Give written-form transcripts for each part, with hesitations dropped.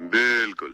بالکل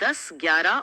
10, 11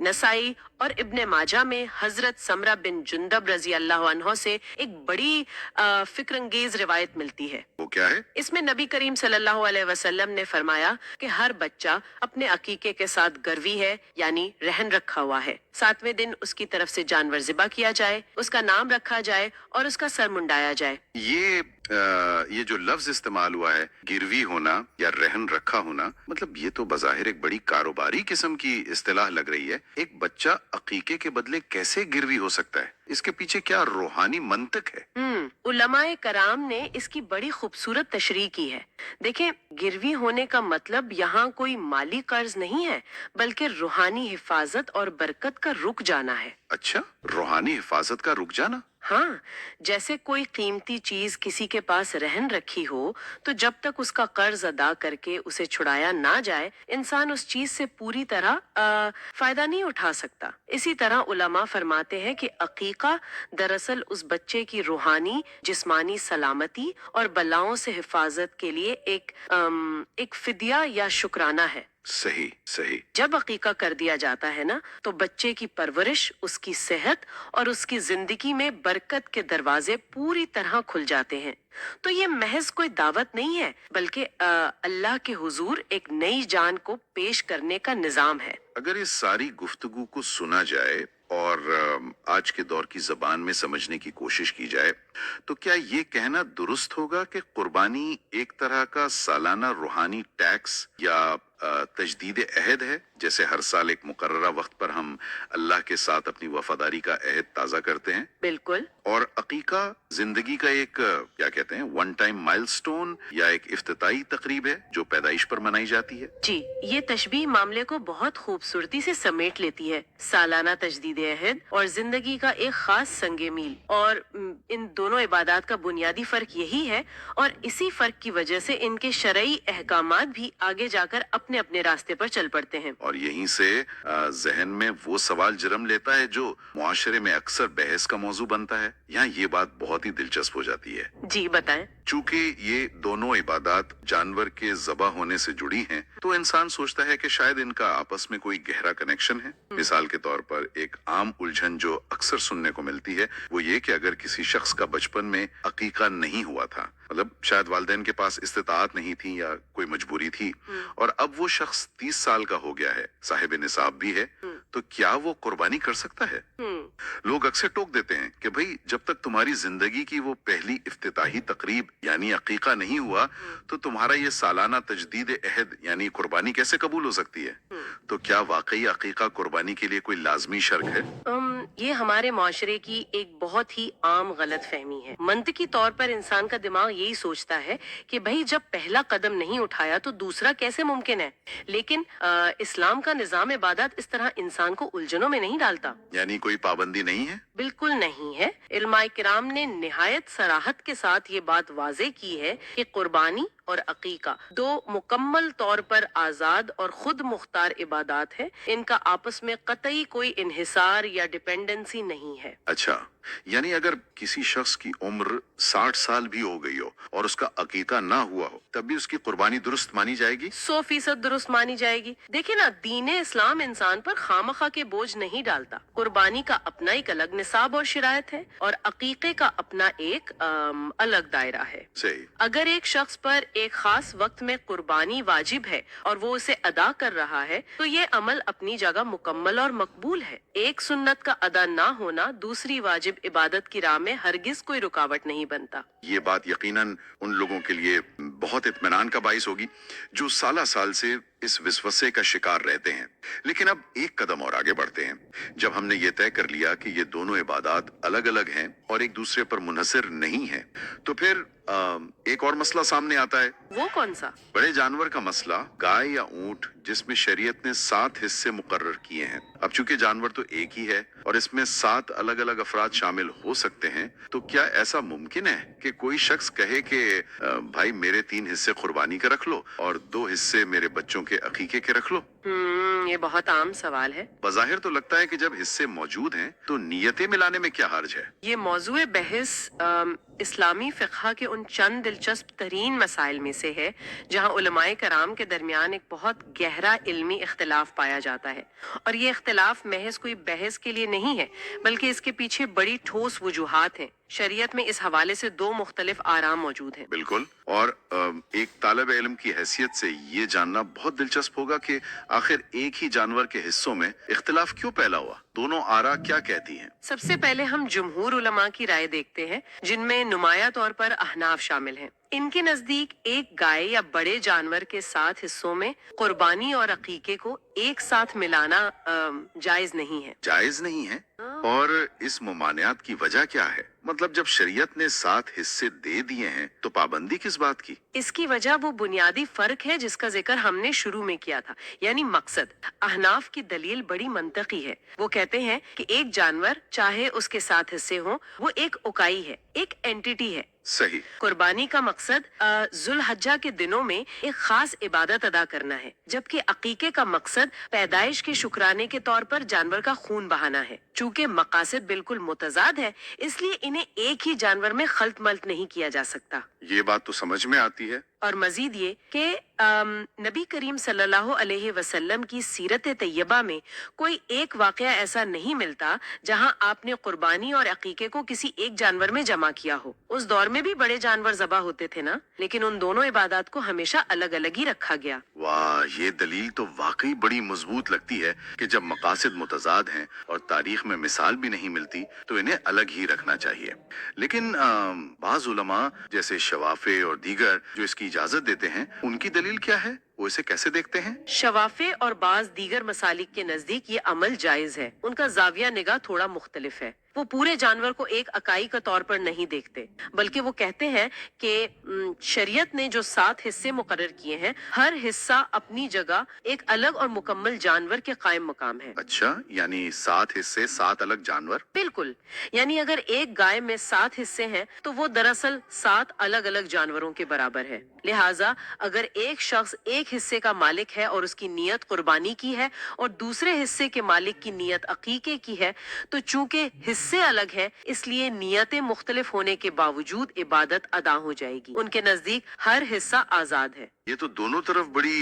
نسائی اور ابن ماجہ میں حضرت سمرہ بن جندب رضی اللہ عنہ سے ایک بڑی فکر انگیز روایت ملتی ہے. وہ کیا ہے؟ اس میں نبی کریم صلی اللہ علیہ وسلم نے فرمایا کہ ہر بچہ اپنے عقیقے کے ساتھ گروی ہے، یعنی رہن رکھا ہوا ہے. 7ویں دن اس کی طرف سے جانور ذبح کیا جائے، اس کا نام رکھا جائے اور اس کا سر منڈایا جائے. یہ جو لفظ استعمال ہوا ہے گروی ہونا یا رہن رکھا ہونا، مطلب یہ تو بظاہر ایک بڑی کاروباری قسم کی اصطلاح لگ رہی ہے. ایک بچہ عقیقے کے بدلے کیسے گروی ہو سکتا ہے؟ اس کے پیچھے کیا روحانی منطق ہے؟ علماء کرام نے اس کی بڑی خوبصورت تشریح کی ہے. دیکھیں، گروی ہونے کا مطلب یہاں کوئی مالی قرض نہیں ہے، بلکہ روحانی حفاظت اور برکت کا رک جانا ہے. اچھا، روحانی حفاظت کا رک جانا؟ ہاں، جیسے کوئی قیمتی چیز کسی کے پاس رہن رکھی ہو تو جب تک اس کا قرض ادا کر کے اسے چھڑایا نہ جائے، انسان اس چیز سے پوری طرح فائدہ نہیں اٹھا سکتا. اسی طرح علماء فرماتے ہیں کہ عقیقہ دراصل اس بچے کی روحانی جسمانی سلامتی اور بلاؤں سے حفاظت کے لیے ایک فدیہ یا شکرانہ ہے. صحیح صحیح. جب عقیقہ کر دیا جاتا ہے نا تو بچے کی پرورش، اس کی صحت اور اس کی زندگی میں برکت کے دروازے پوری طرح کھل جاتے ہیں. تو یہ محض کوئی دعوت نہیں ہے، بلکہ اللہ کے حضور ایک نئی جان کو پیش کرنے کا نظام ہے. اگر اس ساری گفتگو کو سنا جائے اور آج کے دور کی زبان میں سمجھنے کی کوشش کی جائے تو کیا یہ کہنا درست ہوگا کہ قربانی ایک طرح کا سالانہ روحانی ٹیکس یا تجدید عہد ہے، جیسے ہر سال ایک مقررہ وقت پر ہم اللہ کے ساتھ اپنی وفاداری کا عہد تازہ کرتے ہیں؟ بالکل. اور عقیقہ زندگی کا ایک کیا کہتے ہیں ون ٹائم مائل سٹون یا ایک افتتاحی تقریب ہے جو پیدائش پر منائی جاتی ہے. جی، یہ تشبیہ معاملے کو بہت خوبصورتی سے سمیٹ لیتی ہے. سالانہ تجدید عہد اور زندگی کا ایک خاص سنگ میل، اور ان دونوں عبادات کا بنیادی فرق یہی ہے، اور اسی فرق کی وجہ سے ان کے شرعی احکامات بھی آگے جا کر اپنے اپنے راستے پر چل پڑتے ہیں. اور یہیں سے ذہن میں وہ سوال جرم لیتا ہے جو معاشرے میں اکثر بحث کا موضوع بنتا ہے. یہاں یہ بات بہت ہی دلچسپ ہو جاتی ہے. جی بتائیں. چونکہ یہ دونوں عبادات جانور کے ذبح ہونے سے جڑی ہیں تو انسان سوچتا ہے کہ شاید ان کا آپس میں کوئی گہرا کنیکشن ہے. مثال کے طور پر ایک عام الجھن جو اکثر سننے کو ملتی ہے وہ یہ کہ اگر کسی شخص کا بچپن میں عقیقہ نہیں ہوا تھا، مطلب شاید والدین کے پاس استطاعت نہیں تھی یا کوئی مجبوری تھی، اور اب وہ شخص 30 سال کا ہو گیا ہے، صاحب نصاب بھی ہے، تو کیا وہ قربانی کر سکتا ہے؟ لوگ اکثر ٹوک دیتے ہیں کہ بھئی جب تک تمہاری زندگی کی وہ پہلی افتتاحی تقریب یعنی عقیقہ نہیں ہوا تو تمہارا یہ سالانہ تجدید عہد یعنی قربانی کیسے قبول ہو سکتی ہے؟ تو کیا واقعی عقیقہ قربانی کے لیے کوئی لازمی شرط ہے؟ یہ ہمارے معاشرے کی ایک بہت ہی عام غلط فہمی ہے. منطقی طور پر انسان کا دماغ یہی سوچتا ہے کہ بھئی جب پہلا قدم نہیں اٹھایا تو دوسرا کیسے ممکن ہے. لیکن اسلام کا نظام عبادت اس طرح انسان کو الجھنوں میں نہیں ڈالتا. یعنی کوئی پابندی نہیں ہے؟ بالکل نہیں ہے. علماء کرام نے نہایت صراحت کے ساتھ یہ بات واضح کی ہے کہ قربانی اور عقیقہ دو مکمل طور پر آزاد اور خود مختار عبادات ہیں. ان کا آپس میں قطعی کوئی انحصار یا ڈیپینڈنسی نہیں ہے. اچھا، یعنی اگر کسی شخص کی عمر 60 سال بھی ہو گئی ہو اور اس کا عقیقہ نہ ہوا ہو تب بھی اس کی قربانی درست مانی جائے گی؟ 100% درست مانی جائے گی. دیکھیں نا، دین اسلام انسان پر خامخواہ کے بوجھ نہیں ڈالتا. قربانی کا اپنا ایک الگ نصاب اور شرائط ہے اور عقیقے کا اپنا ایک الگ دائرہ ہے. صحیح. اگر ایک شخص پر ایک خاص وقت میں قربانی واجب ہے اور وہ اسے ادا کر رہا ہے تو یہ عمل اپنی جگہ مکمل اور مقبول ہے. ایک سنت کا ادا نہ ہونا دوسری واجب عبادت کی راہ میں ہرگز کوئی رکاوٹ نہیں بنتا. یہ بات یقیناً ان لوگوں کے لیے بہت اطمینان کا باعث ہوگی جو سالہ سال سے اس وسوسے کا شکار رہتے ہیں. لیکن اب ایک قدم اور آگے بڑھتے ہیں. جب ہم نے یہ طے کر لیا کہ یہ دونوں عبادات الگ الگ ہیں اور ایک دوسرے پر منحصر نہیں ہیں تو پھر ایک اور مسئلہ سامنے آتا ہے. وہ کون سا؟ بڑے جانور کا مسئلہ، گائے یا اونٹ جس میں شریعت نے 7 حصے مقرر کیے ہیں. اب چونکہ جانور تو ایک ہی ہے اور اس میں 7 الگ الگ افراد شامل ہو سکتے ہیں تو کیا ایسا ممکن ہے کہ کوئی شخص کہے کہ بھائی میرے 3 حصے قربانی کے رکھ لو اور 2 حصے میرے بچوں کے عقیقے کے رکھ لو؟ یہ بہت عام سوال ہے. بظاہر تو لگتا ہے کہ جب حصے موجود ہیں تو نیتیں ملانے میں کیا حرج ہے؟ یہ موضوع بحث اسلامی فقہ کے ان چند دلچسپ ترین مسائل میں سے ہے جہاں علماء کرام کے درمیان ایک بہت گہرا علمی اختلاف پایا جاتا ہے، اور یہ اختلاف محض کوئی بحث کے لیے نہیں ہے بلکہ اس کے پیچھے بڑی ٹھوس وجوہات ہیں۔ شریعت میں اس حوالے سے دو مختلف آرام موجود ہیں۔ بالکل، اور ایک طالب علم کی حیثیت سے یہ جاننا بہت دلچسپ ہوگا کہ آخر ایک ہی جانور کے حصوں میں اختلاف کیوں پیدا ہوا؟ دونوں آرا کیا کہتی ہیں؟ سب سے پہلے ہم جمہور علماء کی رائے دیکھتے ہیں، جن میں نمایاں طور پر احناف شامل ہیں۔ ان کے نزدیک ایک گائے یا بڑے جانور کے 7 حصوں میں قربانی اور عقیقے کو ایک ساتھ ملانا جائز نہیں ہے۔ جائز نہیں ہے؟ اور اس ممانعت کی وجہ کیا ہے؟ مطلب جب شریعت نے 7 حصے دے دیے ہیں تو پابندی کس بات کی؟ اس کی وجہ وہ بنیادی فرق ہے جس کا ذکر ہم نے شروع میں کیا تھا، یعنی مقصد۔ احناف کی دلیل بڑی منطقی ہے۔ وہ کہتے ہیں کہ ایک جانور چاہے اس کے 7 حصے ہوں، وہ ایک اکائی ہے، ایک اینٹیٹی ہے۔ صحیح۔ قربانی کا مقصد ذوالحجہ کے دنوں میں ایک خاص عبادت ادا کرنا ہے، جبکہ عقیقے کا مقصد پیدائش کے شکرانے کے طور پر جانور کا خون بہانا ہے۔ چونکہ مقاصد بالکل متضاد ہے، اس لیے انہیں ایک ہی جانور میں خلط ملط نہیں کیا جا سکتا۔ یہ بات تو سمجھ میں آتی ہے۔ اور مزید یہ کہ نبی کریم صلی اللہ علیہ وسلم کی سیرت طیبہ میں کوئی ایک واقعہ ایسا نہیں ملتا جہاں آپ نے قربانی اور عقیقے کو کسی ایک جانور میں جمع کیا ہو۔ اس دور میں بھی بڑے جانور ذبح ہوتے تھے نا، لیکن ان دونوں عبادات کو ہمیشہ الگ الگ ہی رکھا گیا۔ واہ، یہ دلیل تو واقعی بڑی مضبوط لگتی ہے کہ جب مقاصد متضاد ہیں اور تاریخ میں مثال بھی نہیں ملتی تو انہیں الگ ہی رکھنا چاہیے۔ لیکن بعض علماء جیسے شوافے اور دیگر جو اس کی اجازت دیتے ہیں، ان کی دلیل کیا ہے؟ وہ اسے کیسے دیکھتے ہیں؟ شوافے اور بعض دیگر مسالک کے نزدیک یہ عمل جائز ہے۔ ان کا زاویہ نگاہ تھوڑا مختلف ہے۔ وہ پورے جانور کو ایک اکائی کا طور پر نہیں دیکھتے، بلکہ وہ کہتے ہیں کہ شریعت نے جو 7 حصے مقرر کیے ہیں، ہر حصہ اپنی جگہ ایک الگ اور مکمل جانور کے قائم مقام ہے۔ اچھا، یعنی 7 حصے 7 الگ جانور؟ بالکل، یعنی اگر ایک گائے میں 7 حصے ہیں تو وہ دراصل 7 الگ الگ جانوروں کے برابر ہے۔ لہٰذا اگر ایک شخص ایک حصے کا مالک ہے اور اس کی نیت قربانی کی ہے اور دوسرے حصے کے مالک کی نیت عقیقے کی ہے، تو چونکہ حصے الگ ہیں اس لیے نیتیں مختلف ہونے کے باوجود عبادت ادا ہو جائے گی۔ ان کے نزدیک ہر حصہ آزاد ہے۔ یہ تو دونوں طرف بڑی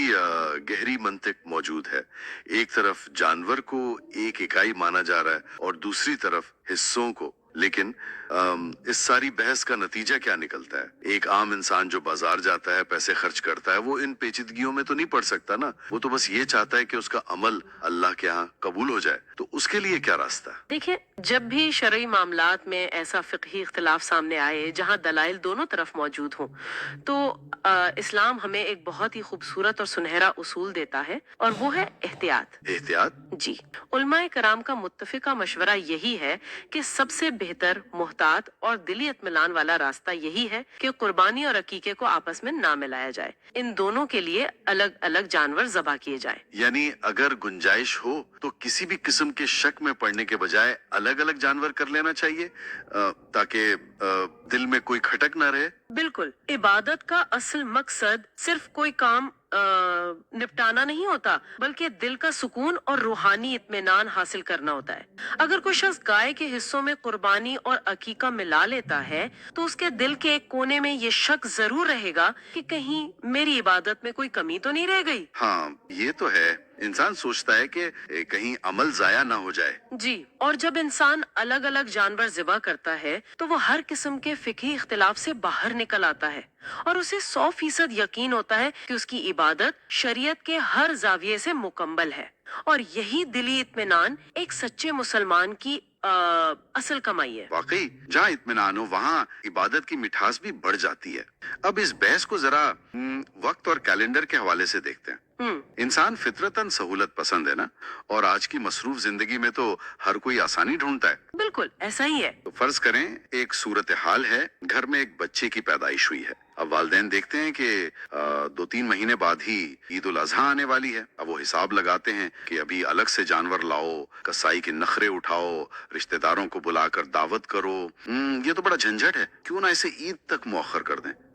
گہری منطق موجود ہے۔ ایک طرف جانور کو ایک اکائی مانا جا رہا ہے اور دوسری طرف حصوں کو۔ لیکن اس ساری بحث کا نتیجہ کیا نکلتا ہے؟ ایک عام انسان جو بازار جاتا ہے، پیسے خرچ کرتا ہے، وہ ان پیچیدگیوں میں تو نہیں پڑ سکتا نا۔ وہ تو بس یہ چاہتا ہے کہ اس کا عمل اللہ کے ہاں قبول ہو جائے، تو اس کے لیے کیا راستہ ہے؟ دیکھیں، جب بھی شرعی معاملات میں ایسا فقہی اختلاف سامنے آئے جہاں دلائل دونوں طرف موجود ہوں، تو اسلام ہمیں ایک بہت ہی خوبصورت اور سنہرا اصول دیتا ہے، اور وہ ہے احتیاط۔ احتیاط؟ جی، علماء کرام کا متفقہ مشورہ یہی ہے کہ سب سے بہتر، محتاط اور دلی اطمینان والا راستہ یہی ہے کہ قربانی اور عقیقے کو آپس میں نہ ملایا جائے۔ ان دونوں کے لیے الگ الگ جانور ذبح کیے جائیں۔ یعنی اگر گنجائش ہو تو کسی بھی قسم کے شک میں پڑنے کے بجائے الگ الگ جانور کر لینا چاہیے، تاکہ دل میں کوئی کھٹک نہ رہے۔ بالکل، عبادت کا اصل مقصد صرف کوئی کام نپٹانا نہیں ہوتا، بلکہ دل کا سکون اور روحانی اطمینان حاصل کرنا ہوتا ہے۔ اگر کوئی شخص گائے کے حصوں میں قربانی اور عقیقہ ملا لیتا ہے تو اس کے دل کے ایک کونے میں یہ شک ضرور رہے گا کہ کہیں میری عبادت میں کوئی کمی تو نہیں رہ گئی۔ ہاں، یہ تو ہے۔ انسان سوچتا ہے کہ کہیں عمل ضائع نہ ہو جائے۔ جی، اور جب انسان الگ الگ جانور ذبح کرتا ہے تو وہ ہر قسم کے فقہی اختلاف سے باہر نکل آتا ہے، اور اسے 100% یقین ہوتا ہے کہ اس کی عبادت شریعت کے ہر زاویے سے مکمل ہے، اور یہی دلی اطمینان ایک سچے مسلمان کی اصل کمائی ہے۔ واقعی جہاں اطمینان ہو وہاں عبادت کی مٹھاس بھی بڑھ جاتی ہے۔ اب اس بحث کو ذرا وقت اور کیلنڈر کے حوالے سے دیکھتے ہیں۔ انسان فطرتاً سہولت پسند ہے نا، اور آج کی مصروف زندگی میں تو ہر کوئی آسانی ڈھونڈتا ہے۔ بالکل ایسا ہی ہے۔ تو فرض کریں ایک صورتحال ہے، گھر میں ایک بچے کی پیدائش ہوئی ہے۔ اب والدین دیکھتے ہیں کہ 2-3 مہینے بعد ہی عید الاضحیٰ آنے والی ہے۔ اب وہ حساب لگاتے ہیں کہ ابھی الگ سے جانور لاؤ، کسائی کے نخرے اٹھاؤ، رشتہ داروں کو بلا کر دعوت کرو۔ یہ تو بڑا جھنجھٹ ہے، کیوں نہ اسے عید تک مؤخر کر دیں۔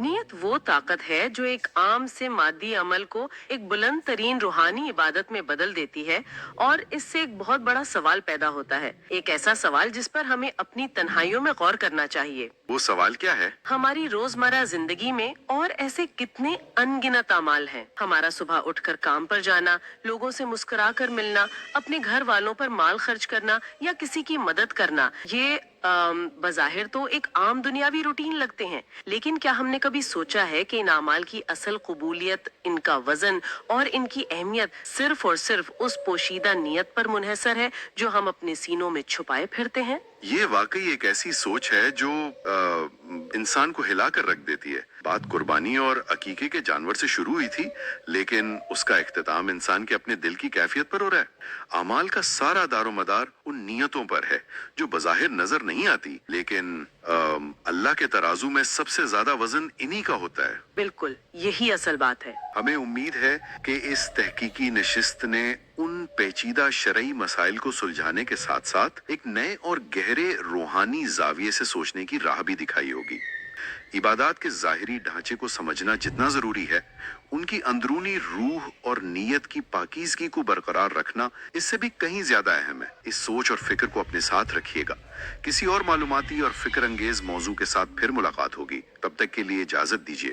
نیت وہ طاقت ہے جو ایک عام سے مادی عمل کو ایک بلند ترین روحانی عبادت میں بدل دیتی ہے، اور اس سے ایک بہت بڑا سوال پیدا ہوتا ہے، ایک ایسا سوال جس پر ہمیں اپنی تنہائیوں میں غور کرنا چاہیے۔ وہ سوال کیا ہے؟ ہماری روزمرہ زندگی میں اور ایسے کتنے ان گنت اعمال ہیں۔ ہمارا صبح اٹھ کر کام پر جانا، لوگوں سے مسکرا کر ملنا، اپنے گھر والوں پر مال خرچ کرنا یا کسی کی مدد کرنا، یہ بظاہر تو ایک عام دنیاوی روٹین لگتے ہیں، لیکن کیا ہم نے کبھی سوچا ہے کہ ان اعمال کی اصل قبولیت، ان کا وزن اور ان کی اہمیت صرف اور صرف اس پوشیدہ نیت پر منحصر ہے جو ہم اپنے سینوں میں چھپائے پھرتے ہیں؟ یہ واقعی ایک ایسی سوچ ہے جو انسان کو ہلا کر رکھ دیتی ہے۔ بات قربانی اور عقیقے کے جانور سے شروع ہوئی تھی، لیکن اس کا اختتام انسان کے اپنے دل کی کیفیت پر ہو رہا ہے۔ اعمال کا سارا دار و مدار ان نیتوں پر ہے جو بظاہر نظر نہیں آتی، لیکن اللہ کے ترازو میں سب سے زیادہ وزن انہی کا ہوتا ہے۔ بالکل، یہی اصل بات ہے۔ ہمیں امید ہے کہ اس تحقیقی نشست نے ان پیچیدہ شرعی مسائل کو سلجھانے کے ساتھ ساتھ ایک نئے اور گہرے روحانی زاویے سے سوچنے کی راہ بھی دکھائی ہوگی۔ عبادات کے ظاہری ڈھانچے کو سمجھنا جتنا ضروری ہے، ان کی اندرونی روح اور نیت کی پاکیزگی کو برقرار رکھنا اس سے بھی کہیں زیادہ اہم ہے۔ اس سوچ اور فکر کو اپنے ساتھ رکھیے گا۔ کسی اور معلوماتی اور فکر انگیز موضوع کے ساتھ پھر ملاقات ہوگی۔ تب تک کے لیے اجازت دیجیے۔